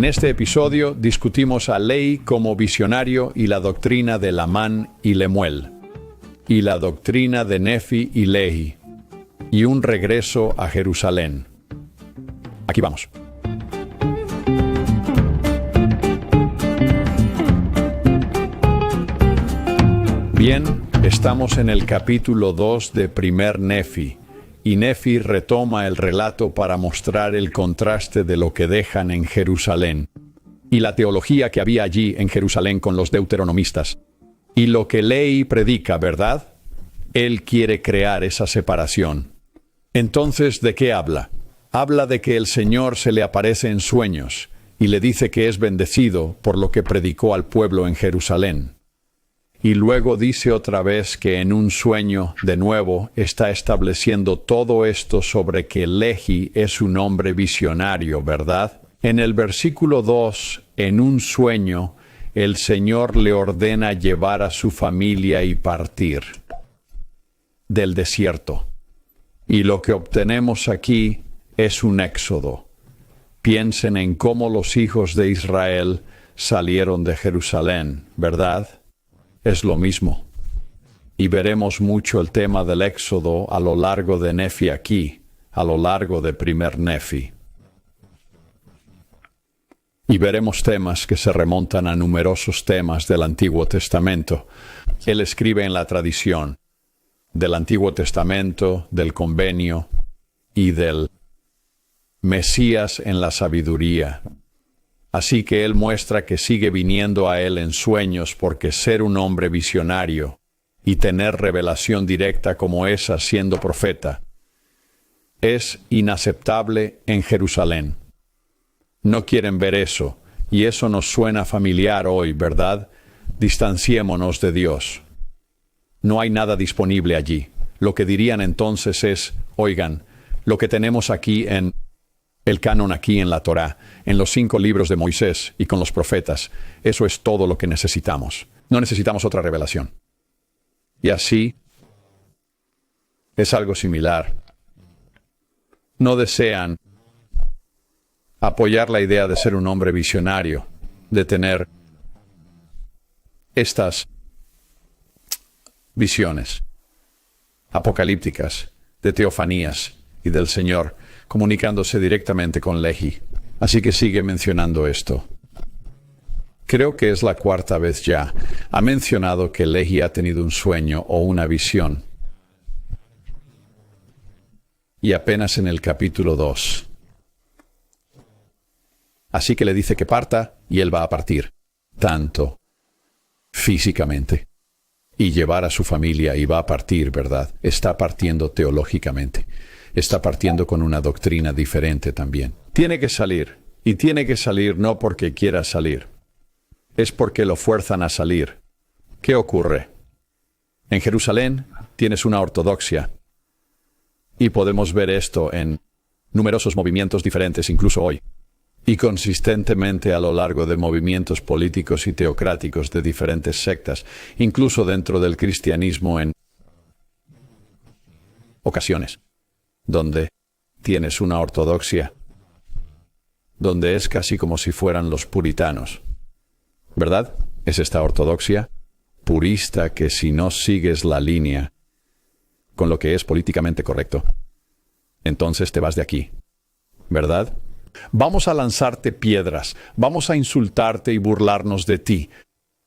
En este episodio discutimos a Lehi como visionario y la doctrina de Lamán y Lemuel, y la doctrina de Nefi y Lehi, y un regreso a Jerusalén. Aquí vamos. Bien, estamos en el capítulo 2 de Primer Nefi, y Nefi retoma el relato para mostrar el contraste de lo que dejan en Jerusalén, y la teología que había allí en Jerusalén con los deuteronomistas, y lo que Lehi predica, ¿verdad? Él quiere crear esa separación. Entonces, ¿de qué habla? Habla de que el Señor se le aparece en sueños, y le dice que es bendecido por lo que predicó al pueblo en Jerusalén. Y luego dice otra vez que en un sueño, de nuevo, está estableciendo todo esto sobre que Lehi es un hombre visionario, ¿verdad? En el versículo 2, en un sueño, el Señor le ordena llevar a su familia y partir del desierto. Y lo que obtenemos aquí es un éxodo. Piensen en cómo los hijos de Israel salieron de Jerusalén, ¿verdad? Es lo mismo. Y veremos mucho el tema del éxodo a lo largo de Nefi aquí, a lo largo de Primer Nefi. Y veremos temas que se remontan a numerosos temas del Antiguo Testamento. Él escribe en la tradición del Antiguo Testamento, del Convenio y del Mesías en la sabiduría. Así que él muestra que sigue viniendo a él en sueños porque ser un hombre visionario y tener revelación directa como esa siendo profeta es inaceptable en Jerusalén. No quieren ver eso, y eso nos suena familiar hoy, ¿verdad? Distanciémonos de Dios. No hay nada disponible allí. Lo que dirían entonces es, oigan, lo que tenemos aquí en el canon aquí en la Torá, en los 5 libros de Moisés y con los profetas, eso es todo lo que necesitamos. No necesitamos otra revelación. Y así es algo similar. No desean apoyar la idea de ser un hombre visionario, de tener estas visiones apocalípticas, de teofanías y del Señor, comunicándose directamente con Lehi. Así que sigue mencionando esto. Creo que es la 4ª vez ya. Ha mencionado que Lehi ha tenido un sueño o una visión. Y apenas en el capítulo 2. Así que le dice que parta y él va a partir. Tanto físicamente. Y llevar a su familia y va a partir, ¿verdad? Está partiendo teológicamente. Está partiendo con una doctrina diferente también. Tiene que salir, y tiene que salir no porque quiera salir. Es porque lo fuerzan a salir. ¿Qué ocurre? En Jerusalén tienes una ortodoxia, y podemos ver esto en numerosos movimientos diferentes, incluso hoy, y consistentemente a lo largo de movimientos políticos y teocráticos de diferentes sectas, incluso dentro del cristianismo en ocasiones, donde tienes una ortodoxia, donde es casi como si fueran los puritanos, ¿verdad? Es esta ortodoxia purista que si no sigues la línea con lo que es políticamente correcto, entonces te vas de aquí, ¿verdad? Vamos a lanzarte piedras, vamos a insultarte y burlarnos de ti,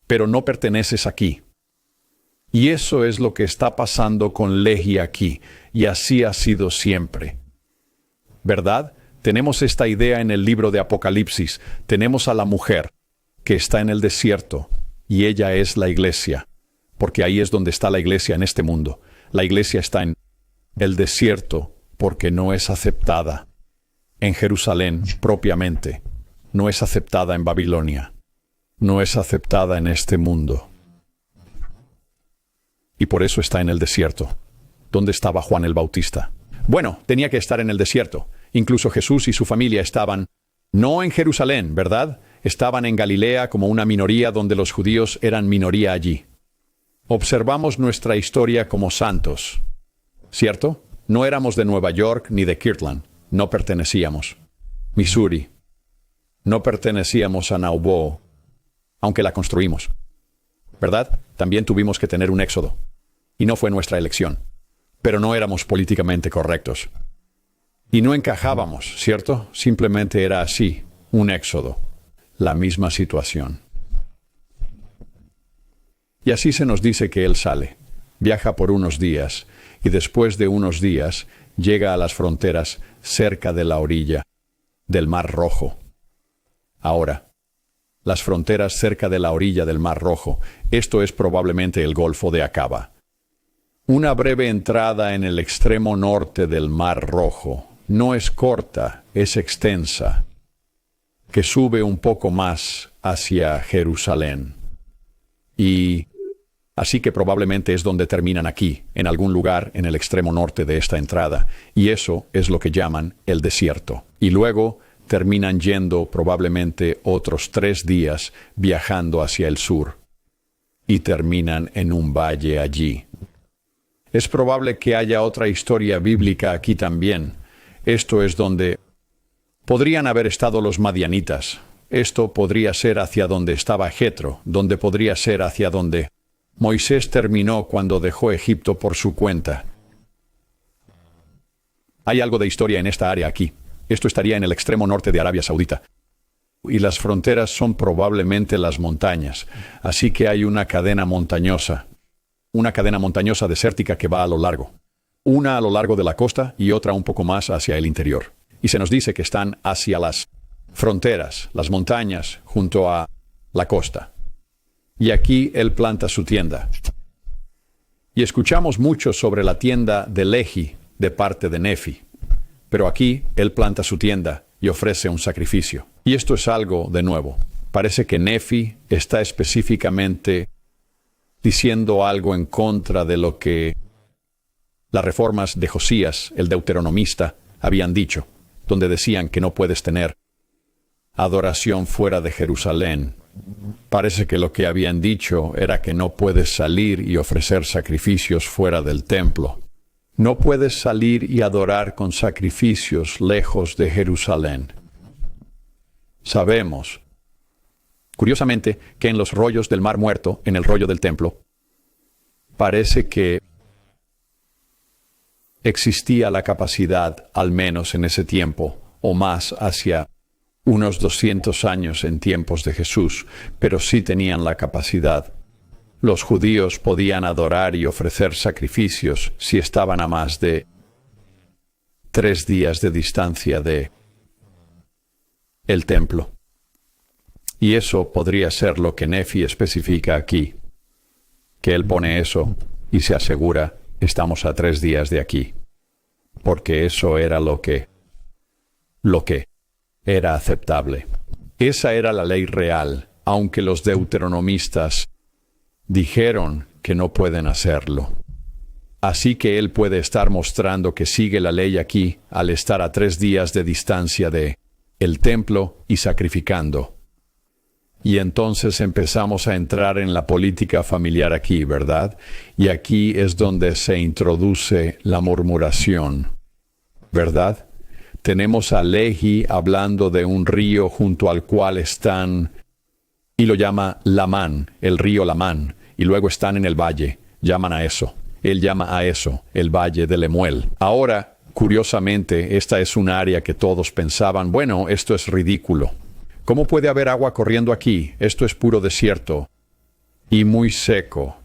pero no perteneces aquí. Y eso es lo que está pasando con Lehi aquí, y así ha sido siempre. ¿Verdad? Tenemos esta idea en el libro de Apocalipsis. Tenemos a la mujer que está en el desierto, y ella es la iglesia, porque ahí es donde está la iglesia en este mundo. La iglesia está en el desierto porque no es aceptada en Jerusalén propiamente, no es aceptada en Babilonia, no es aceptada en este mundo. Y por eso está en el desierto. ¿Dónde estaba Juan el Bautista? Bueno, tenía que estar en el desierto. Incluso Jesús y su familia estaban, no en Jerusalén, ¿verdad? Estaban en Galilea como una minoría donde los judíos eran minoría allí. Observamos nuestra historia como santos, ¿cierto? No éramos de Nueva York ni de Kirtland. No pertenecíamos. Missouri. No pertenecíamos a Nauvoo, aunque la construimos. ¿Verdad? También tuvimos que tener un éxodo. Y no fue nuestra elección. Pero no éramos políticamente correctos. Y no encajábamos, ¿cierto? Simplemente era así, un éxodo. La misma situación. Y así se nos dice que él sale, viaja por unos días, y después de unos días llega a las fronteras cerca de la orilla del Mar Rojo. Ahora, las fronteras cerca de la orilla del Mar Rojo, esto es probablemente el Golfo de Acaba. Una breve entrada en el extremo norte del Mar Rojo. No es corta, es extensa, que sube un poco más hacia Jerusalén. Y así que probablemente es donde terminan aquí, en algún lugar en el extremo norte de esta entrada. Y eso es lo que llaman el desierto. Y luego terminan yendo probablemente otros 3 días viajando hacia el sur. Y terminan en un valle allí. Es probable que haya otra historia bíblica aquí también. Esto es donde podrían haber estado los madianitas. Esto podría ser hacia donde estaba Jetro, donde podría ser hacia donde Moisés terminó cuando dejó Egipto por su cuenta. Hay algo de historia en esta área aquí. Esto estaría en el extremo norte de Arabia Saudita. Y las fronteras son probablemente las montañas. Así que hay una cadena montañosa desértica que va a lo largo. Una a lo largo de la costa y otra un poco más hacia el interior. Y se nos dice que están hacia las fronteras, las montañas, junto a la costa. Y aquí él planta su tienda. Y escuchamos mucho sobre la tienda de Lehi de parte de Nefi. Pero aquí él planta su tienda y ofrece un sacrificio. Y esto es algo de nuevo. Parece que Nefi está específicamente diciendo algo en contra de lo que las reformas de Josías, el deuteronomista, habían dicho, donde decían que no puedes tener adoración fuera de Jerusalén. Parece que lo que habían dicho era que no puedes salir y ofrecer sacrificios fuera del templo. No puedes salir y adorar con sacrificios lejos de Jerusalén. Sabemos, curiosamente, que en los rollos del Mar Muerto, en el rollo del templo, parece que existía la capacidad, al menos en ese tiempo, o más hacia unos 200 años en tiempos de Jesús, pero sí tenían la capacidad. Los judíos podían adorar y ofrecer sacrificios si estaban a más de 3 días de distancia de el templo. Y eso podría ser lo que Nefi especifica aquí, que él pone eso y se asegura, estamos a 3 días de aquí, porque eso era lo que era aceptable. Esa era la ley real, aunque los deuteronomistas dijeron que no pueden hacerlo. Así que él puede estar mostrando que sigue la ley aquí al estar a 3 días de distancia de el templo y sacrificando. Y entonces empezamos a entrar en la política familiar aquí, ¿verdad? Y aquí es donde se introduce la murmuración, ¿verdad? Tenemos a Lehi hablando de un río junto al cual están, y lo llama Lamán, el río Lamán, y luego están en el valle, llaman a eso. Él llama a eso el Valle de Lemuel. Ahora, curiosamente, esta es un área que todos pensaban, bueno, esto es ridículo. ¿Cómo puede haber agua corriendo aquí? Esto es puro desierto y muy seco.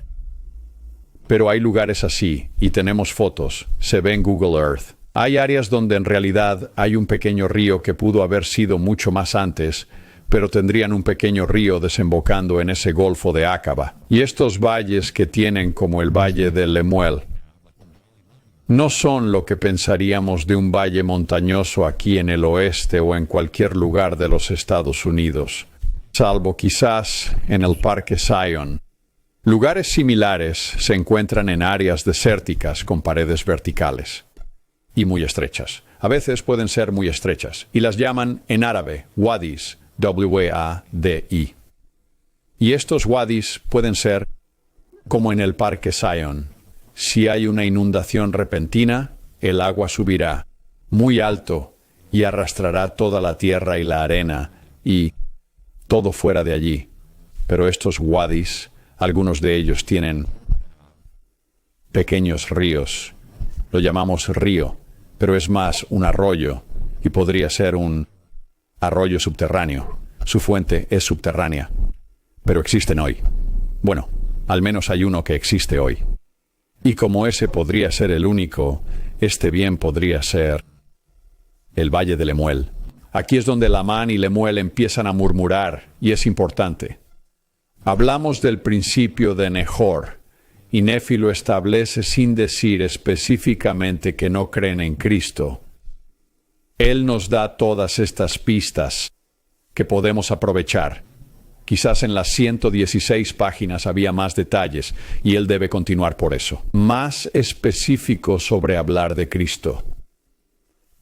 Pero hay lugares así, y tenemos fotos, se ve en Google Earth. Hay áreas donde en realidad hay un pequeño río que pudo haber sido mucho más antes, pero tendrían un pequeño río desembocando en ese Golfo de Acaba. Y estos valles que tienen como el Valle de Lemuel no son lo que pensaríamos de un valle montañoso aquí en el oeste o en cualquier lugar de los Estados Unidos, salvo quizás en el Parque Zion. Lugares similares se encuentran en áreas desérticas con paredes verticales y muy estrechas. A veces pueden ser muy estrechas y las llaman en árabe wadis, W-A-D-I. Y estos wadis pueden ser como en el Parque Zion. Si hay una inundación repentina, el agua subirá muy alto y arrastrará toda la tierra y la arena y todo fuera de allí. Pero estos wadis, algunos de ellos tienen pequeños ríos. Lo llamamos río, pero es más un arroyo y podría ser un arroyo subterráneo. Su fuente es subterránea, pero existen hoy. Bueno, al menos hay uno que existe hoy. Y como ese podría ser el único, este bien podría ser el Valle de Lemuel. Aquí es donde Lamán y Lemuel empiezan a murmurar, y es importante. Hablamos del principio de Nehor, y Nefi lo establece sin decir específicamente que no creen en Cristo. Él nos da todas estas pistas que podemos aprovechar. Quizás en las 116 páginas había más detalles, y él debe continuar por eso. Más específico sobre hablar de Cristo.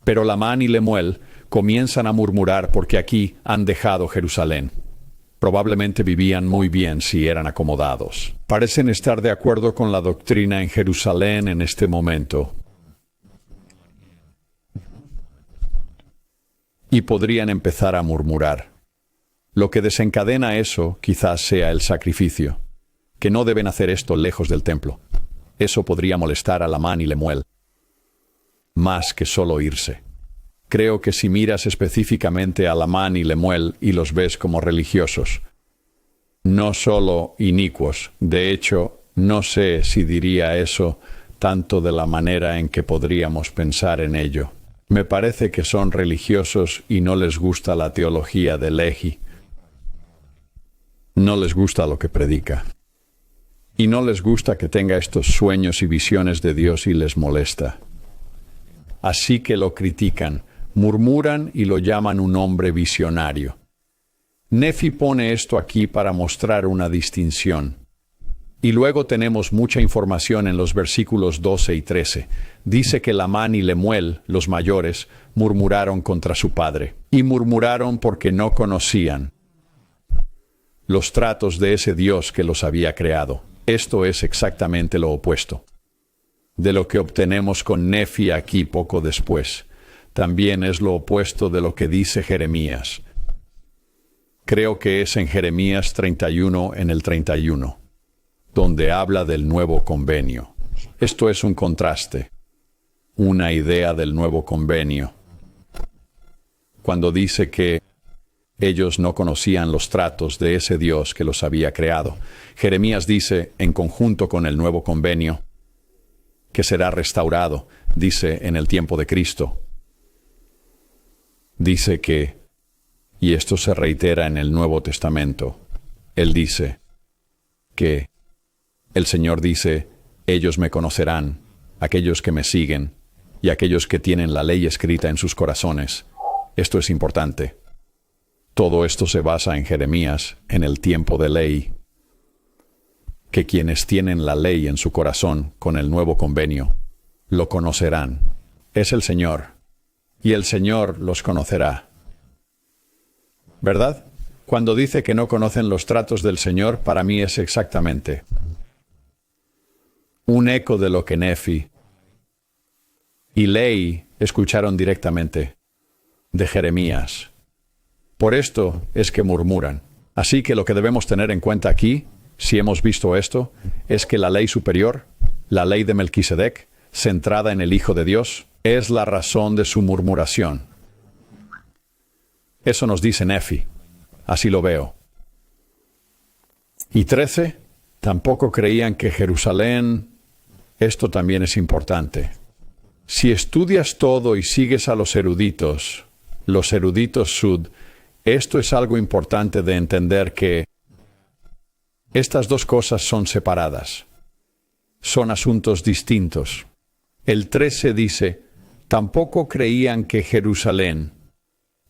Pero Lamán y Lemuel comienzan a murmurar porque aquí han dejado Jerusalén. Probablemente vivían muy bien si eran acomodados. Parecen estar de acuerdo con la doctrina en Jerusalén en este momento. Y podrían empezar a murmurar. Lo que desencadena eso quizás sea el sacrificio. Que no deben hacer esto lejos del templo. Eso podría molestar a Lamán y Lemuel. Más que solo irse. Creo que si miras específicamente a Lamán y Lemuel y los ves como religiosos, no solo inicuos, de hecho, no sé si diría eso tanto de la manera en que podríamos pensar en ello. Me parece que son religiosos y no les gusta la teología de Lehi. No les gusta lo que predica. Y no les gusta que tenga estos sueños y visiones de Dios y les molesta. Así que lo critican, murmuran y lo llaman un hombre visionario. Nefi pone esto aquí para mostrar una distinción. Y luego tenemos mucha información en los versículos 12 y 13. Dice que Lamán y Lemuel, los mayores, murmuraron contra su padre. Y murmuraron porque no conocían los tratos de ese Dios que los había creado. Esto es exactamente lo opuesto de lo que obtenemos con Nefi aquí poco después. También es lo opuesto de lo que dice Jeremías. Creo que es en Jeremías 31 en el 31, donde habla del nuevo convenio. Esto es un contraste, una idea del nuevo convenio. Cuando dice que ellos no conocían los tratos de ese Dios que los había creado, Jeremías dice, en conjunto con el nuevo convenio, que será restaurado, dice en el tiempo de Cristo. Dice que, y esto se reitera en el Nuevo Testamento, él dice que el Señor dice, ellos me conocerán, aquellos que me siguen, y aquellos que tienen la ley escrita en sus corazones. Esto es importante. Todo esto se basa en Jeremías, en el tiempo de ley, que quienes tienen la ley en su corazón con el nuevo convenio, lo conocerán. Es el Señor, y el Señor los conocerá. ¿Verdad? Cuando dice que no conocen los tratos del Señor, para mí es exactamente un eco de lo que Nefi y Lehi escucharon directamente de Jeremías. Por esto es que murmuran. Así que lo que debemos tener en cuenta aquí, si hemos visto esto, es que la ley superior, la ley de Melquisedec, centrada en el Hijo de Dios, es la razón de su murmuración. Eso nos dice Nefi. Así lo veo. Y 13, tampoco creían que Jerusalén. Esto también es importante. Si estudias todo y sigues a los eruditos sud, esto es algo importante de entender que estas dos cosas son separadas. Son asuntos distintos. El 13 dice, tampoco creían que Jerusalén,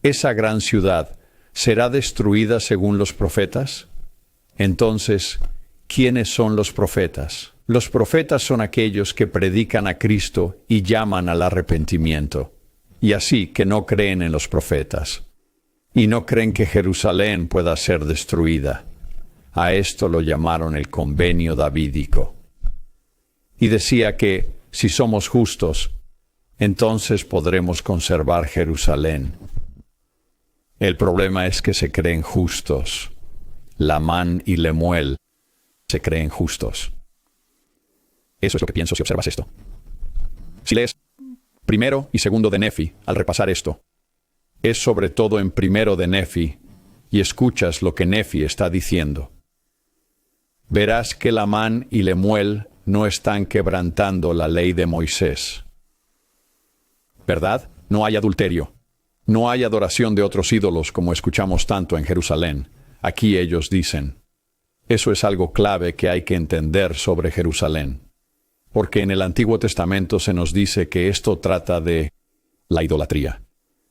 esa gran ciudad, será destruida según los profetas. Entonces, ¿quiénes son los profetas? Los profetas son aquellos que predican a Cristo y llaman al arrepentimiento, y así que no creen en los profetas, y no creen que Jerusalén pueda ser destruida. A esto lo llamaron el convenio davídico. Y decía que, si somos justos, entonces podremos conservar Jerusalén. El problema es que se creen justos. Lamán y Lemuel se creen justos. Eso es lo que pienso si observas esto. Si lees primero y segundo de Nefi, al repasar esto, es sobre todo en primero de Nefi, y escuchas lo que Nefi está diciendo. Verás que Lamán y Lemuel no están quebrantando la ley de Moisés. ¿Verdad? No hay adulterio. No hay adoración de otros ídolos como escuchamos tanto en Jerusalén. Aquí ellos dicen. Eso es algo clave que hay que entender sobre Jerusalén. Porque en el Antiguo Testamento se nos dice que esto trata de la idolatría.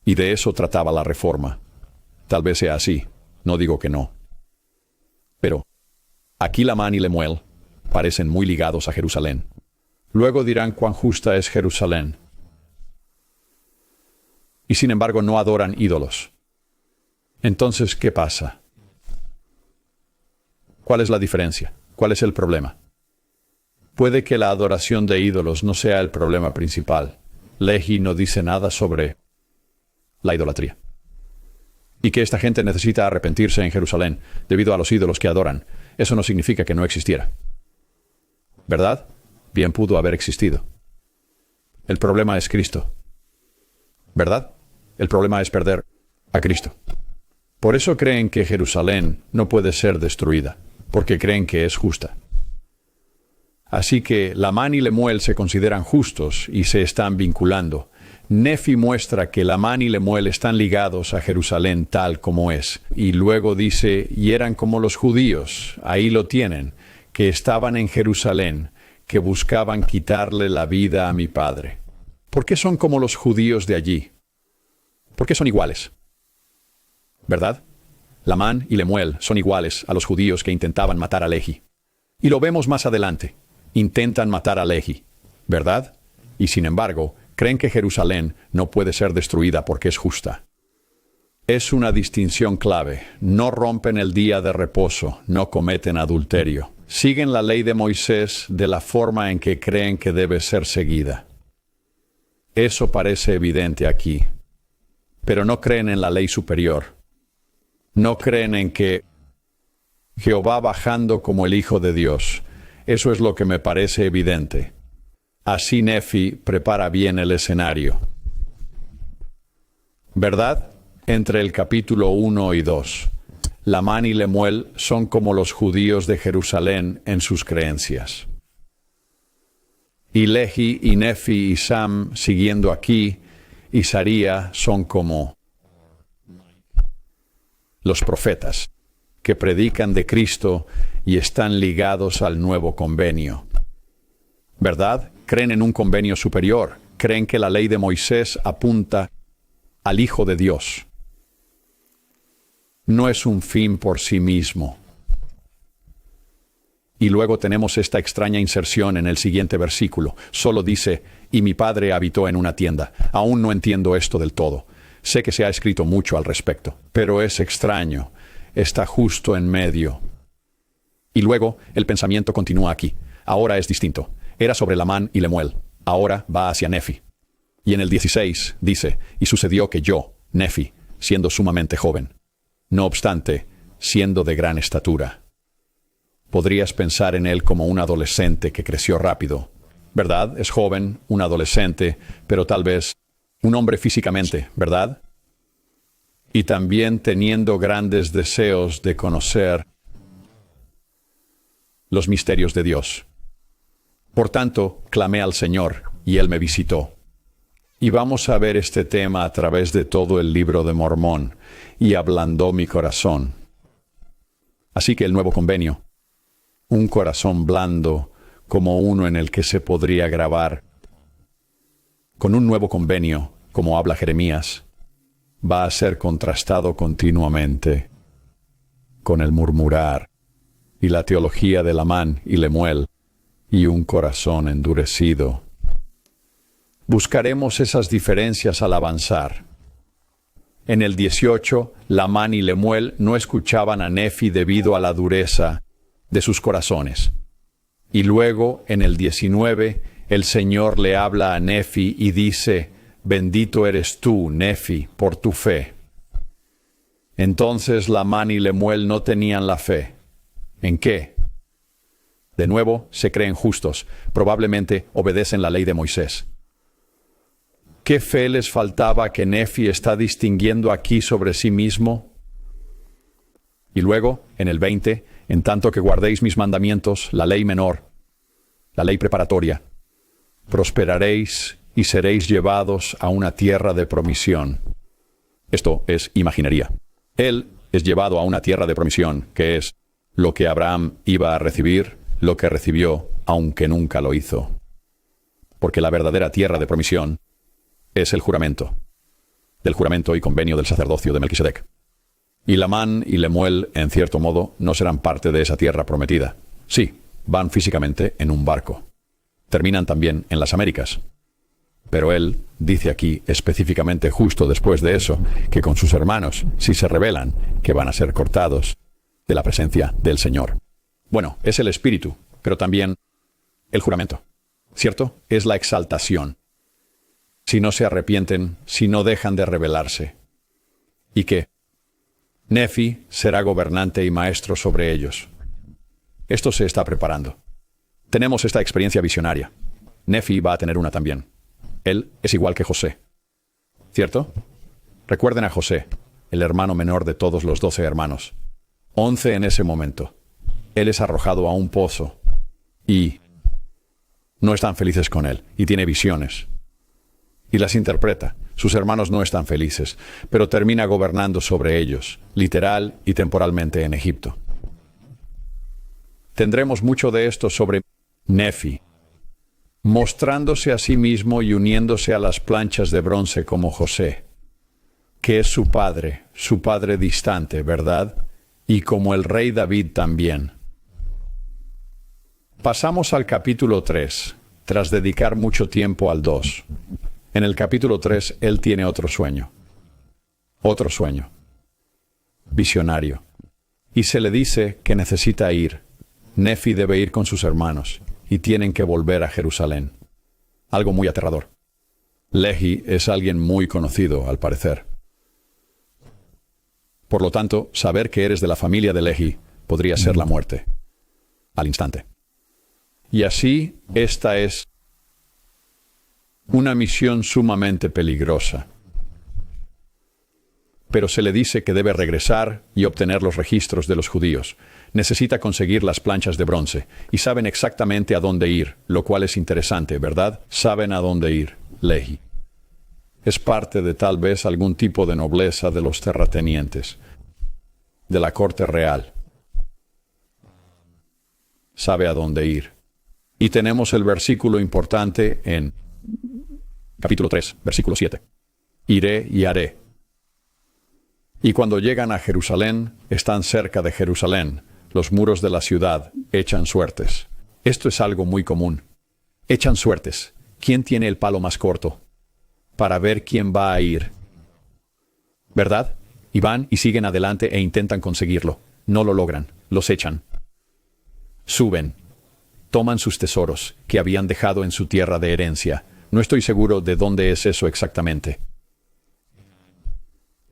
Y de eso trataba la Reforma. Tal vez sea así. No digo que no. Pero aquí Lamán y Lemuel parecen muy ligados a Jerusalén. Luego dirán cuán justa es Jerusalén. Y sin embargo no adoran ídolos. Entonces, ¿qué pasa? ¿Cuál es la diferencia? ¿Cuál es el problema? Puede que la adoración de ídolos no sea el problema principal. Lehi no dice nada sobre la idolatría. Y que esta gente necesita arrepentirse en Jerusalén debido a los ídolos que adoran. Eso no significa que no existiera. ¿Verdad? Bien pudo haber existido. El problema es Cristo. ¿Verdad? El problema es perder a Cristo. Por eso creen que Jerusalén no puede ser destruida, porque creen que es justa. Así que Lamán y Lemuel se consideran justos y se están vinculando. Nefi muestra que Lamán y Lemuel están ligados a Jerusalén tal como es. Y luego dice, y eran como los judíos, ahí lo tienen, que estaban en Jerusalén, que buscaban quitarle la vida a mi padre. ¿Por qué son como los judíos de allí? ¿Por qué son iguales? ¿Verdad? Lamán y Lemuel son iguales a los judíos que intentaban matar a Lehi. Y lo vemos más adelante. Intentan matar a Lehi, ¿verdad? Y sin embargo, creen que Jerusalén no puede ser destruida porque es justa. Es una distinción clave. No rompen el día de reposo, no cometen adulterio. Siguen la ley de Moisés de la forma en que creen que debe ser seguida. Eso parece evidente aquí. Pero no creen en la ley superior. No creen en que Jehová bajando como el Hijo de Dios. Eso es lo que me parece evidente. Así Nefi prepara bien el escenario. ¿Verdad? Entre el capítulo 1 y 2. Lamán y Lemuel son como los judíos de Jerusalén en sus creencias. Y Lehi y Nefi y Sam, siguiendo aquí, y Saría son como los profetas, que predican de Cristo y están ligados al nuevo convenio. ¿Verdad? Creen en un convenio superior. Creen que la ley de Moisés apunta al Hijo de Dios. No es un fin por sí mismo. Y luego tenemos esta extraña inserción en el siguiente versículo. Solo dice, y mi padre habitó en una tienda. Aún no entiendo esto del todo. Sé que se ha escrito mucho al respecto, pero es extraño. Está justo en medio. Y luego el pensamiento continúa aquí. Ahora es distinto. Era sobre Lamán y Lemuel. Ahora va hacia Nefi. Y en el 16 dice, y sucedió que yo, Nefi, siendo sumamente joven, no obstante, siendo de gran estatura. Podrías pensar en él como un adolescente que creció rápido. ¿Verdad? Es joven, un adolescente, pero tal vez un hombre físicamente, ¿verdad? Y también teniendo grandes deseos de conocer los misterios de Dios. Por tanto, clamé al Señor, y Él me visitó. Y vamos a ver este tema a través de todo el libro de Mormón, y ablandó mi corazón. Así que el nuevo convenio, un corazón blando como uno en el que se podría grabar, con un nuevo convenio, como habla Jeremías, va a ser contrastado continuamente con el murmurar y la teología de Lamán y Lemuel y un corazón endurecido. Buscaremos esas diferencias al avanzar. En el 18, Lamán y Lemuel no escuchaban a Nefi debido a la dureza de sus corazones. Y luego, en el 19, el Señor le habla a Nefi y dice, bendito eres tú, Nefi, por tu fe. Entonces Lamán y Lemuel no tenían la fe. ¿En qué? De nuevo, se creen justos. Probablemente obedecen la ley de Moisés. ¿Qué fe les faltaba que Nefi está distinguiendo aquí sobre sí mismo? Y luego, en el 20, en tanto que guardéis mis mandamientos, la ley menor, la ley preparatoria, prosperaréis y seréis llevados a una tierra de promisión. Esto es imaginería. Él es llevado a una tierra de promisión, que es lo que Abraham iba a recibir, lo que recibió, aunque nunca lo hizo. Porque la verdadera tierra de promisión es el juramento, del juramento y convenio del sacerdocio de Melquisedec. Y Lamán y Lemuel, en cierto modo, no serán parte de esa tierra prometida. Sí, van físicamente en un barco. Terminan también en las Américas. Pero él dice aquí específicamente justo después de eso, que con sus hermanos, si se rebelan, que van a ser cortados de la presencia del Señor. Bueno, es el espíritu, pero también el juramento. ¿Cierto? Es la exaltación. Si no se arrepienten, si no dejan de rebelarse. ¿Y qué? Nefi será gobernante y maestro sobre ellos. Esto se está preparando. Tenemos esta experiencia visionaria. Nefi va a tener una también. Él es igual que José. ¿Cierto? Recuerden a José, el hermano menor de todos los 12 hermanos. 11 en ese momento. Él es arrojado a un pozo y no están felices con él, y tiene visiones. Y las interpreta. Sus hermanos no están felices, pero termina gobernando sobre ellos, literal y temporalmente en Egipto. Tendremos mucho de esto sobre Nefi, mostrándose a sí mismo y uniéndose a las planchas de bronce como José, que es su padre distante, ¿verdad? Y como el rey David también. Pasamos al capítulo 3, tras dedicar mucho tiempo al 2. En el capítulo 3, él tiene otro sueño. Otro sueño. Visionario. Y se le dice que necesita ir. Nefi debe ir con sus hermanos, y tienen que volver a Jerusalén. Algo muy aterrador. Lehi es alguien muy conocido, al parecer. Por lo tanto, saber que eres de la familia de Lehi podría ser la muerte. Al instante. Y así, esta es una misión sumamente peligrosa. Pero se le dice que debe regresar y obtener los registros de los judíos. Necesita conseguir las planchas de bronce, y saben exactamente a dónde ir, lo cual es interesante, ¿verdad? Saben a dónde ir, Lehi. Es parte de tal vez algún tipo de nobleza de los terratenientes, de la corte real. Sabe a dónde ir. Y tenemos el versículo importante en capítulo 3, versículo 7. Iré y haré. Y cuando llegan a Jerusalén, están cerca de Jerusalén. Los muros de la ciudad echan suertes. Esto es algo muy común. Echan suertes. ¿Quién tiene el palo más corto? Para ver quién va a ir. ¿Verdad? Y van y siguen adelante e intentan conseguirlo. No lo logran. Los echan. Suben. Toman sus tesoros, que habían dejado en su tierra de herencia. No estoy seguro de dónde es eso exactamente.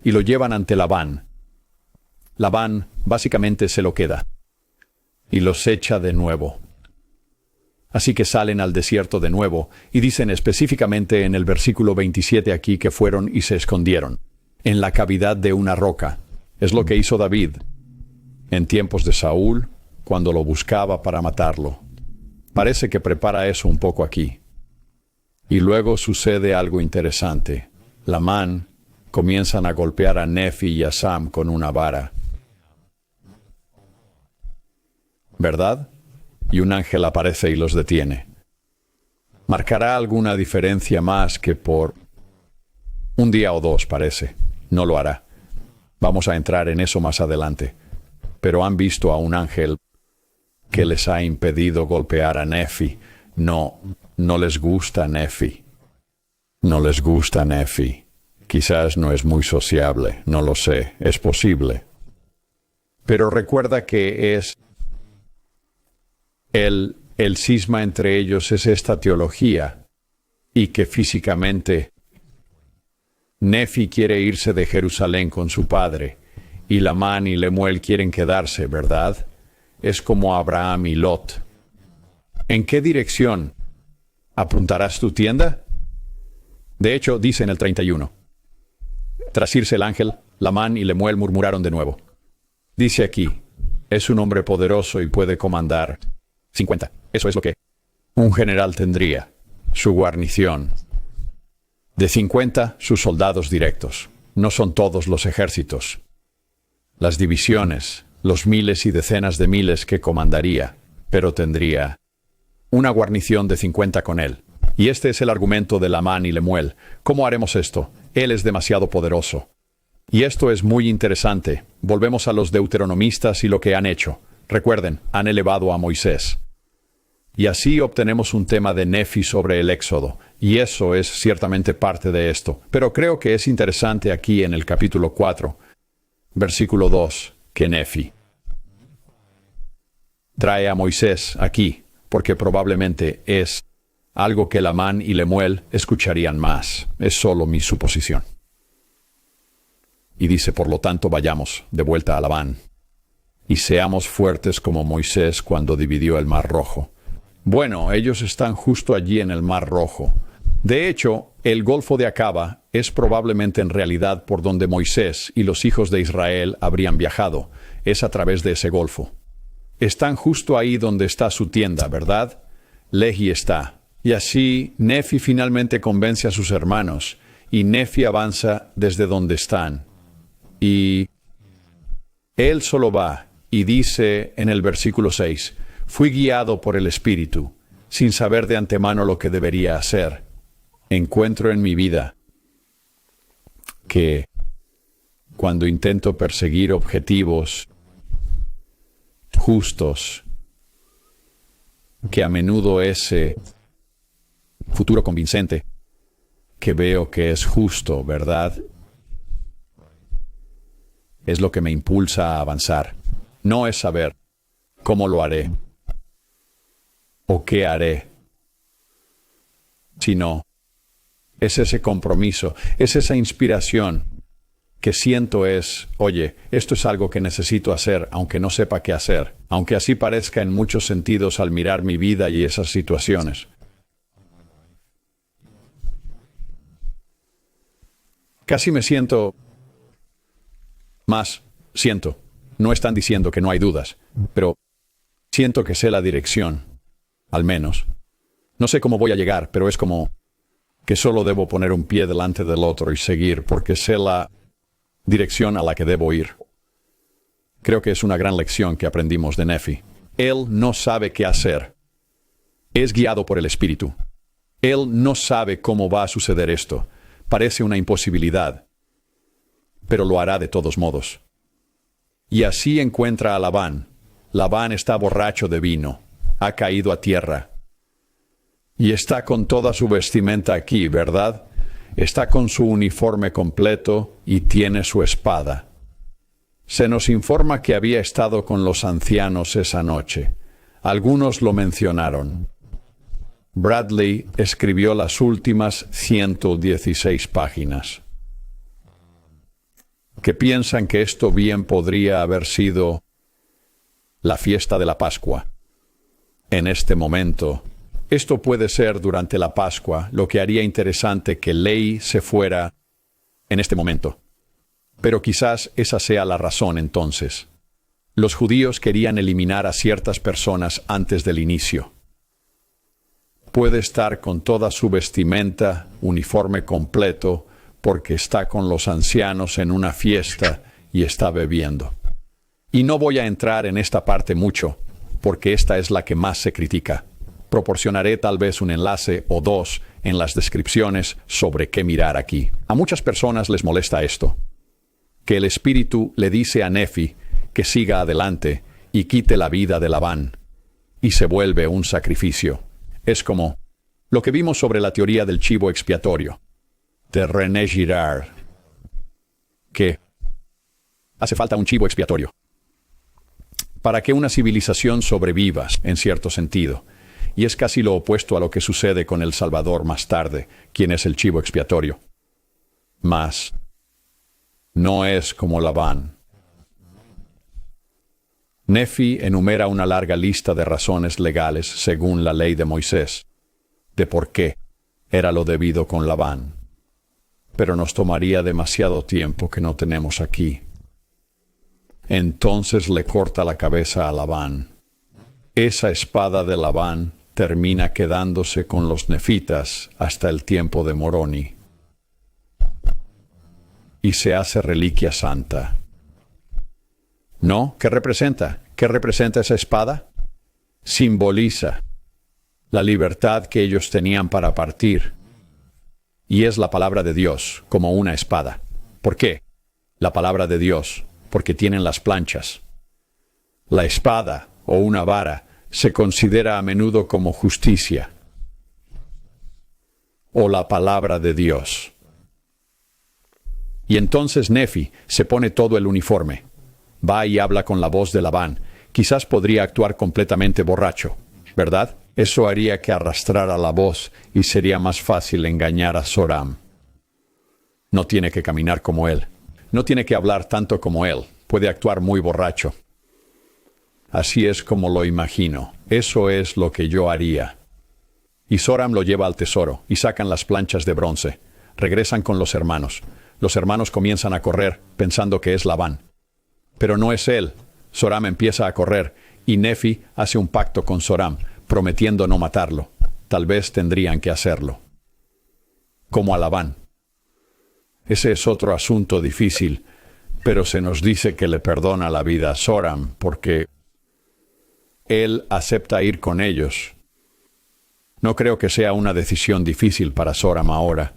Y lo llevan ante Labán. Labán básicamente se lo queda. Y los echa de nuevo. Así que salen al desierto de nuevo, y dicen específicamente en el versículo 27 aquí que fueron y se escondieron, en la cavidad de una roca. Es lo que hizo David en tiempos de Saúl, cuando lo buscaba para matarlo. Parece que prepara eso un poco aquí. Y luego sucede algo interesante. Lamán comienzan a golpear a Nefi y a Sam con una vara. ¿Verdad? Y un ángel aparece y los detiene. Marcará alguna diferencia más que por un día o dos, parece. No lo hará. Vamos a entrar en eso más adelante. Pero han visto a un ángel que les ha impedido golpear a Nefi. No les gusta Nefi. No les gusta Nefi. Quizás no es muy sociable, no lo sé, es posible. Pero recuerda que es el cisma entre ellos es esta teología, y que físicamente Nefi quiere irse de Jerusalén con su padre, Y Lamán y Lemuel quieren quedarse, ¿verdad? Es como Abraham y Lot. ¿En qué dirección apuntarás tu tienda? De hecho, dice en el 31. Tras irse el ángel, Lamán y Lemuel murmuraron de nuevo. Dice aquí, es un hombre poderoso y puede comandar 50. Eso es lo que un general tendría. Su guarnición. De 50, sus soldados directos. No son todos los ejércitos. Las divisiones, los miles y decenas de miles que comandaría, pero tendría una guarnición de 50 con él. Y este es el argumento de Lamán y Lemuel. ¿Cómo haremos esto? Él es demasiado poderoso. Y esto es muy interesante. Volvemos a los deuteronomistas y lo que han hecho. Recuerden, han elevado a Moisés. Y así obtenemos un tema de Nefi sobre el Éxodo. Y eso es ciertamente parte de esto. Pero creo que es interesante aquí en el capítulo 4, versículo 2, que Nefi trae a Moisés aquí, porque probablemente es algo que Lamán y Lemuel escucharían más. Es solo mi suposición. Y dice, por lo tanto, vayamos de vuelta a Labán, y seamos fuertes como Moisés cuando dividió el Mar Rojo. Bueno, ellos están justo allí en el Mar Rojo. De hecho, el Golfo de Acaba es probablemente en realidad por donde Moisés y los hijos de Israel habrían viajado. Es a través de ese golfo. Están justo ahí donde está su tienda, ¿verdad? Lehi está. Y así Nefi finalmente convence a sus hermanos, y Nefi avanza desde donde están. Y él solo va y dice en el versículo 6, fui guiado por el Espíritu, sin saber de antemano lo que debería hacer. Encuentro en mi vida que cuando intento perseguir objetivos justos, que a menudo ese futuro convincente que veo que es justo, ¿verdad? Es lo que me impulsa a avanzar. No es saber cómo lo haré o qué haré, sino es ese compromiso, es esa inspiración que siento es, oye, esto es algo que necesito hacer, aunque no sepa qué hacer, aunque así parezca en muchos sentidos al mirar mi vida y esas situaciones. Casi me siento no están diciendo que no hay dudas, pero siento que sé la dirección, al menos. No sé cómo voy a llegar, pero es como que solo debo poner un pie delante del otro y seguir, porque sé la dirección a la que debo ir. Creo que es una gran lección que aprendimos de Nefi. Él no sabe qué hacer. Es guiado por el Espíritu. Él no sabe cómo va a suceder esto. Parece una imposibilidad, pero lo hará de todos modos. Y así encuentra a Labán. Labán está borracho de vino, ha caído a tierra. Y está con toda su vestimenta aquí, ¿verdad? Está con su uniforme completo y tiene su espada. Se nos informa que había estado con los ancianos esa noche. Algunos lo mencionaron. Bradley escribió las últimas 116 páginas. Que piensan que esto bien podría haber sido la fiesta de la Pascua. En este momento, esto puede ser durante la Pascua, lo que haría interesante que Lehi se fuera en este momento. Pero quizás esa sea la razón entonces. Los judíos querían eliminar a ciertas personas antes del inicio. Puede estar con toda su vestimenta, uniforme completo, porque está con los ancianos en una fiesta y está bebiendo. Y no voy a entrar en esta parte mucho, porque esta es la que más se critica. Proporcionaré tal vez un enlace o dos en las descripciones sobre qué mirar aquí. A muchas personas les molesta esto, que el Espíritu le dice a Nefi que siga adelante y quite la vida de Labán, y se vuelve un sacrificio. Es como lo que vimos sobre la teoría del chivo expiatorio, de René Girard, que hace falta un chivo expiatorio para que una civilización sobreviva, en cierto sentido. Y es casi lo opuesto a lo que sucede con el Salvador más tarde, quien es el chivo expiatorio. Mas no es como Labán. Nefi enumera una larga lista de razones legales según la ley de Moisés, de por qué era lo debido con Labán. Pero nos tomaría demasiado tiempo que no tenemos aquí. Entonces le corta la cabeza a Labán. Esa espada de Labán termina quedándose con los nefitas hasta el tiempo de Moroni. Y se hace reliquia santa. ¿No? ¿Qué representa? ¿Qué representa esa espada? Simboliza la libertad que ellos tenían para partir. Y es la palabra de Dios, como una espada. ¿Por qué? La palabra de Dios, porque tienen las planchas. La espada, o una vara, se considera a menudo como justicia, o la palabra de Dios. Y entonces Nefi se pone todo el uniforme. Va y habla con la voz de Labán. Quizás podría actuar completamente borracho, ¿verdad? Eso haría que arrastrara la voz y sería más fácil engañar a Zoram. No tiene que caminar como él. No tiene que hablar tanto como él. Puede actuar muy borracho. Así es como lo imagino. Eso es lo que yo haría. Y Zoram lo lleva al tesoro y sacan las planchas de bronce. Regresan con los hermanos. Los hermanos comienzan a correr pensando que es Labán. Pero no es él. Zoram empieza a correr y Nefi hace un pacto con Zoram, prometiendo no matarlo. Tal vez tendrían que hacerlo. Como a Labán. Ese es otro asunto difícil, pero se nos dice que le perdona la vida a Zoram porque él acepta ir con ellos. No creo que sea una decisión difícil para Zoram ahora.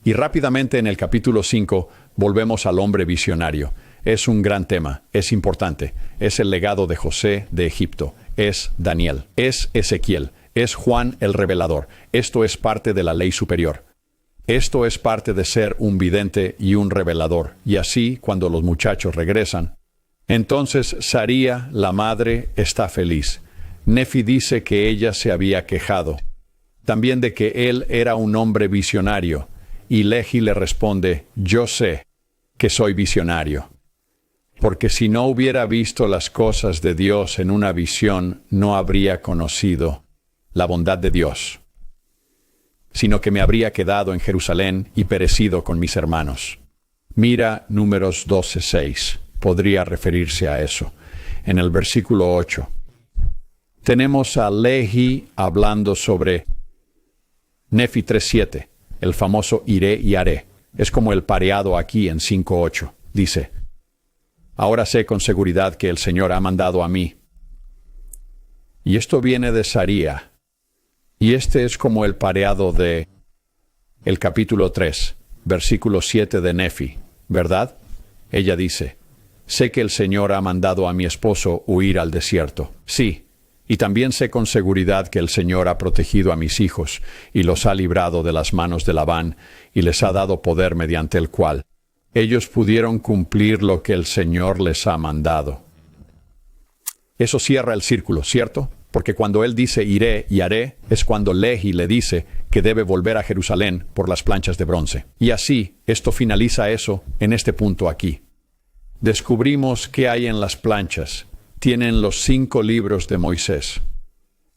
Y rápidamente en el capítulo 5 volvemos al hombre visionario. Es un gran tema, es importante. Es el legado de José de Egipto. Es Daniel, es Ezequiel, es Juan el revelador. Esto es parte de la ley superior. Esto es parte de ser un vidente y un revelador. Y así, cuando los muchachos regresan, entonces Saría, la madre, está feliz. Nefi dice que ella se había quejado. También de que él era un hombre visionario. Y Lehi le responde, yo sé que soy visionario. Porque si no hubiera visto las cosas de Dios en una visión, no habría conocido la bondad de Dios, sino que me habría quedado en Jerusalén y perecido con mis hermanos. Mira Números 12:6. Podría referirse a eso. En el versículo 8. Tenemos a Lehi hablando sobre Nefi 3:7, el famoso iré y haré. Es como el pareado aquí en 5:8. Dice, ahora sé con seguridad que el Señor ha mandado a mí. Y esto viene de Saría. Y este es como el pareado de el capítulo 3, versículo 7 de Nefi, ¿verdad? Ella dice, sé que el Señor ha mandado a mi esposo huir al desierto. Sí, y también sé con seguridad que el Señor ha protegido a mis hijos y los ha librado de las manos de Labán y les ha dado poder mediante el cual ellos pudieron cumplir lo que el Señor les ha mandado. Eso cierra el círculo, ¿cierto? Porque cuando él dice iré y haré, es cuando Lehi le dice que debe volver a Jerusalén por las planchas de bronce. Y así, esto finaliza eso en este punto aquí. Descubrimos qué hay en las planchas. Tienen los 5 libros de Moisés.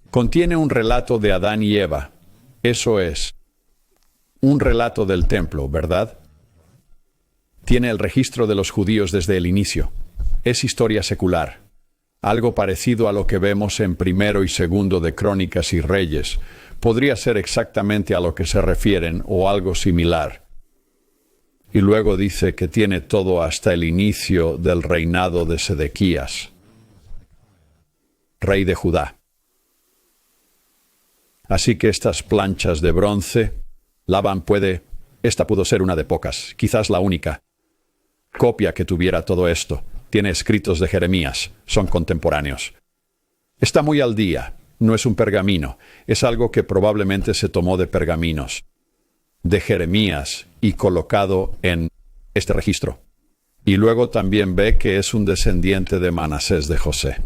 Contiene un relato de Adán y Eva. Eso es un relato del templo, ¿verdad? Tiene el registro de los judíos desde el inicio. Es historia secular. Algo parecido a lo que vemos en Primero y Segundo de Crónicas y Reyes. Podría ser exactamente a lo que se refieren o algo similar. Y luego dice que tiene todo hasta el inicio del reinado de Sedequías, rey de Judá. Así que estas planchas de bronce, Labán esta pudo ser una de pocas, quizás la única copia que tuviera todo esto. Tiene escritos de Jeremías, son contemporáneos. Está muy al día, no es un pergamino, es algo que probablemente se tomó de pergaminos de Jeremías y colocado en este registro. Y luego también ve que es un descendiente de Manasés de José.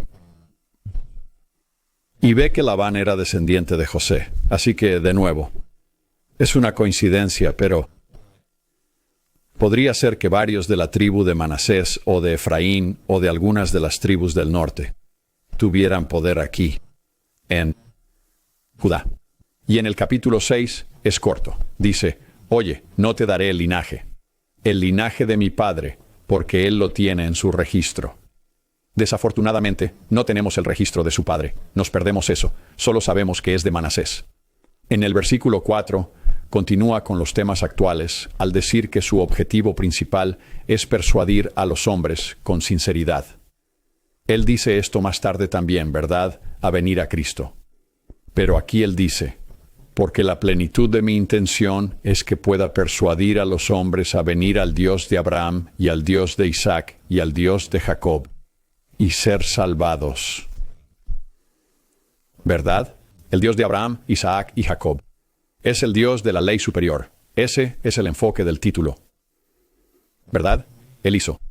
Y ve que Labán era descendiente de José. Así que, de nuevo, es una coincidencia, pero Podría ser que varios de la tribu de Manasés o de Efraín o de algunas de las tribus del norte tuvieran poder aquí, en Judá. Y en el capítulo 6 es corto. Dice, oye, no te daré el linaje de mi padre, porque él lo tiene en su registro. Desafortunadamente, no tenemos el registro de su padre. Nos perdemos eso. Solo sabemos que es de Manasés. En el versículo 4, continúa con los temas actuales al decir que su objetivo principal es persuadir a los hombres con sinceridad. Él dice esto más tarde también, ¿verdad?, a venir a Cristo. Pero aquí él dice, porque la plenitud de mi intención es que pueda persuadir a los hombres a venir al Dios de Abraham y al Dios de Isaac y al Dios de Jacob, y ser salvados. ¿Verdad? El Dios de Abraham, Isaac y Jacob. Es el Dios de la ley superior. Ese es el enfoque del título. ¿Verdad? Él hizo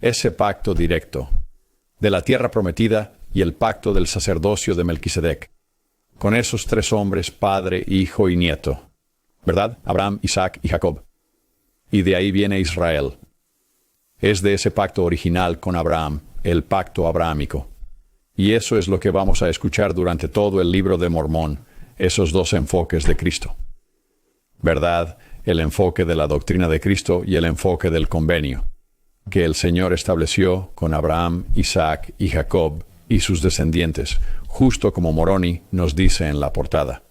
ese pacto directo de la tierra prometida y el pacto del sacerdocio de Melquisedec, con esos tres hombres, padre, hijo y nieto. ¿Verdad? Abraham, Isaac y Jacob. Y de ahí viene Israel. Es de ese pacto original con Abraham, el pacto abrahámico. Y eso es lo que vamos a escuchar durante todo el libro de Mormón, esos dos enfoques de Cristo. ¿Verdad? El enfoque de la doctrina de Cristo y el enfoque del convenio que el Señor estableció con Abraham, Isaac y Jacob y sus descendientes, justo como Moroni nos dice en la portada.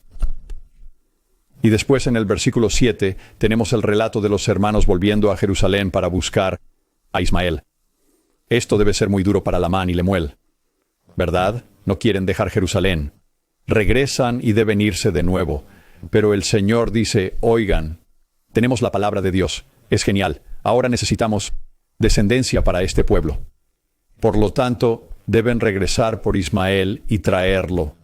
Y después en el versículo 7 tenemos el relato de los hermanos volviendo a Jerusalén para buscar a Ismael. Esto debe ser muy duro para Lamán y Lemuel, ¿verdad? No quieren dejar Jerusalén. Regresan y deben irse de nuevo. Pero el Señor dice, oigan, tenemos la palabra de Dios. Es genial. Ahora necesitamos descendencia para este pueblo. Por lo tanto, deben regresar por Ismael y traerlo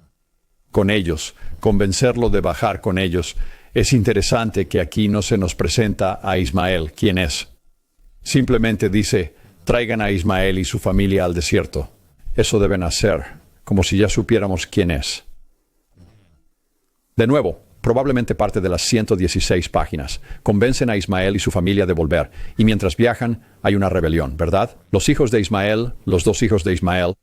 con ellos, convencerlo de bajar con ellos. Es interesante que aquí no se nos presenta a Ismael, quién es. Simplemente dice, traigan a Ismael y su familia al desierto. Eso deben hacer, como si ya supiéramos quién es. De nuevo, probablemente parte de las 116 páginas, convencen a Ismael y su familia de volver, y mientras viajan hay una rebelión, ¿verdad? Los hijos de Ismael, los dos hijos de Ismael,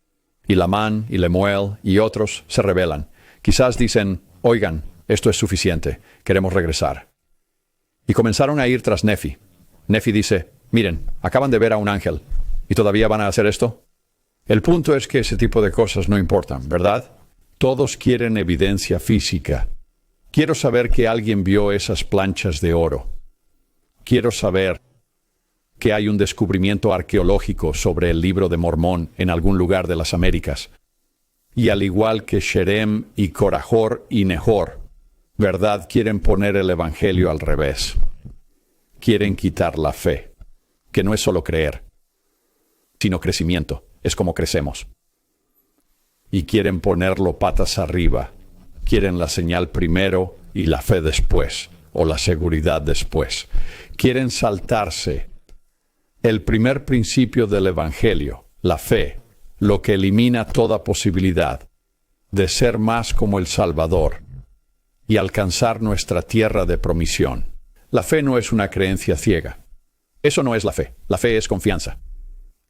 y Lamán y Lemuel y otros se rebelan. Quizás dicen, oigan, esto es suficiente, queremos regresar. Y comenzaron a ir tras Nefi. Nefi dice, miren, acaban de ver a un ángel, ¿y todavía van a hacer esto? El punto es que ese tipo de cosas no importan, ¿verdad? Todos quieren evidencia física. Quiero saber que alguien vio esas planchas de oro. Quiero saber que hay un descubrimiento arqueológico sobre el libro de Mormón en algún lugar de las Américas. Y al igual que Sherem y Corajor y Nehor, ¿verdad? Quieren poner el evangelio al revés. Quieren quitar la fe, que no es solo creer, sino crecimiento. Es como crecemos. Y quieren ponerlo patas arriba. Quieren la señal primero y la fe después, o la seguridad después. Quieren saltarse el primer principio del Evangelio, la fe, lo que elimina toda posibilidad de ser más como el Salvador y alcanzar nuestra tierra de promisión. La fe no es una creencia ciega. Eso no es la fe. La fe es confianza.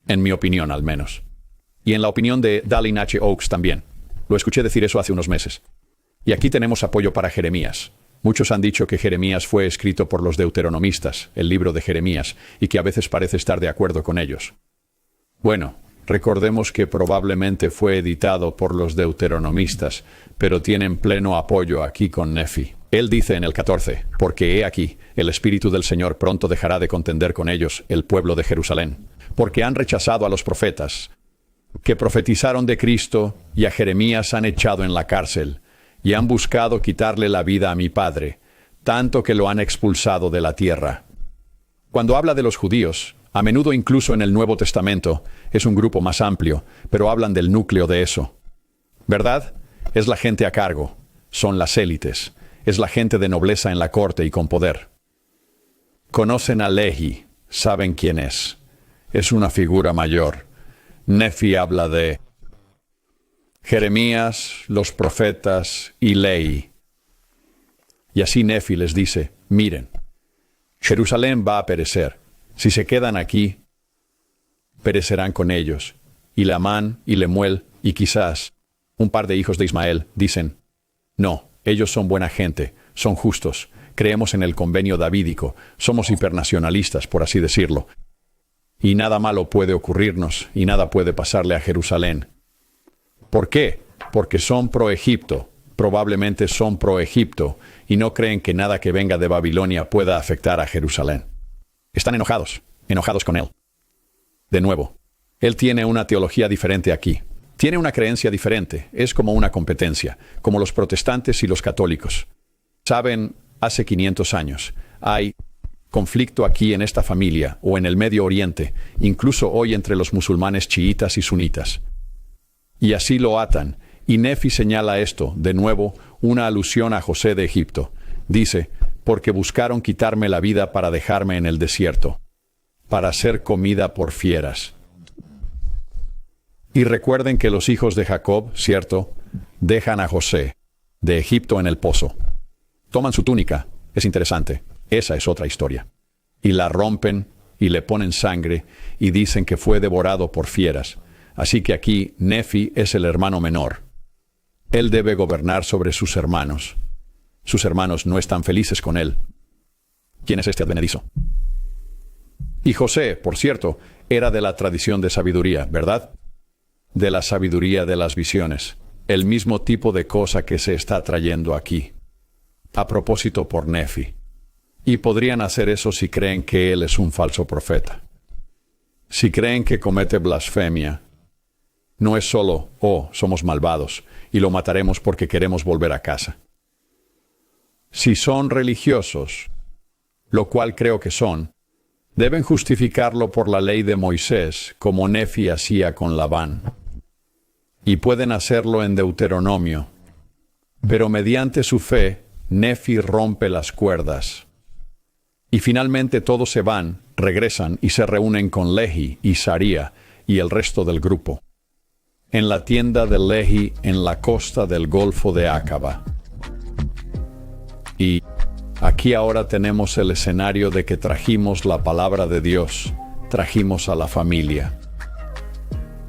En mi opinión, al menos. Y en la opinión de Dallin H. Oaks también. Lo escuché decir eso hace unos meses. Y aquí tenemos apoyo para Jeremías. Muchos han dicho que Jeremías fue escrito por los deuteronomistas, el libro de Jeremías, y que a veces parece estar de acuerdo con ellos. Bueno, recordemos que probablemente fue editado por los deuteronomistas, pero tienen pleno apoyo aquí con Nefi. Él dice en el 14, porque he aquí, el Espíritu del Señor pronto dejará de contender con ellos, el pueblo de Jerusalén, porque han rechazado a los profetas, que profetizaron de Cristo, y a Jeremías han echado en la cárcel, y han buscado quitarle la vida a mi padre, tanto que lo han expulsado de la tierra. Cuando habla de los judíos, a menudo incluso en el Nuevo Testamento, es un grupo más amplio, pero hablan del núcleo de eso. ¿Verdad? Es la gente a cargo, son las élites, es la gente de nobleza en la corte y con poder. Conocen a Lehi, saben quién es. Es una figura mayor. Nefi habla de Jeremías, los profetas y Lehi. Y así Nefi les dice, miren, Jerusalén va a perecer, Si se quedan aquí, perecerán con ellos. Y Lamán y Lemuel y quizás un par de hijos de Ismael dicen, no, ellos son buena gente, son justos, creemos en el convenio davídico, somos hipernacionalistas, por así decirlo. Y nada malo puede ocurrirnos, y nada puede pasarle a Jerusalén. ¿Por qué? Porque son pro-Egipto, probablemente son pro-Egipto, y no creen que nada que venga de Babilonia pueda afectar a Jerusalén. Están enojados con él. De nuevo, él tiene una teología diferente aquí. Tiene una creencia diferente, es como una competencia, como los protestantes y los católicos. Saben, hace 500 años, hay conflicto aquí en esta familia o en el Medio Oriente, incluso hoy entre los musulmanes chiitas y sunitas. Y así lo atan, y Nefi señala esto, de nuevo, una alusión a José de Egipto. Dice, porque buscaron quitarme la vida para dejarme en el desierto, para ser comida por fieras. Y recuerden que los hijos de Jacob, ¿cierto?, dejan a José de Egipto en el pozo. Toman su túnica, es interesante, esa es otra historia. Y la rompen y le ponen sangre y dicen que fue devorado por fieras. Así que aquí Nefi es el hermano menor. Él debe gobernar sobre sus hermanos. Sus hermanos no están felices con él. ¿Quién es este advenedizo? Y José, por cierto, era de la tradición de sabiduría, ¿verdad? De la sabiduría de las visiones. El mismo tipo de cosa que se está trayendo aquí. A propósito por Nefi. Y podrían hacer eso si creen que él es un falso profeta. Si creen que comete blasfemia, no es solo, oh, somos malvados, y lo mataremos porque queremos volver a casa. Si son religiosos, lo cual creo que son, deben justificarlo por la ley de Moisés, como Nefi hacía con Labán. Y pueden hacerlo en Deuteronomio. Pero mediante su fe, Nefi rompe las cuerdas. Y finalmente todos se van, regresan y se reúnen con Lehi y Saría y el resto del grupo. En la tienda de Lehi en la costa del Golfo de Acaba. Y aquí ahora tenemos el escenario de que trajimos la palabra de Dios, trajimos a la familia.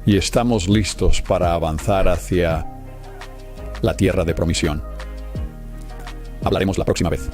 Y estamos listos para avanzar hacia la tierra de promisión. Hablaremos la próxima vez.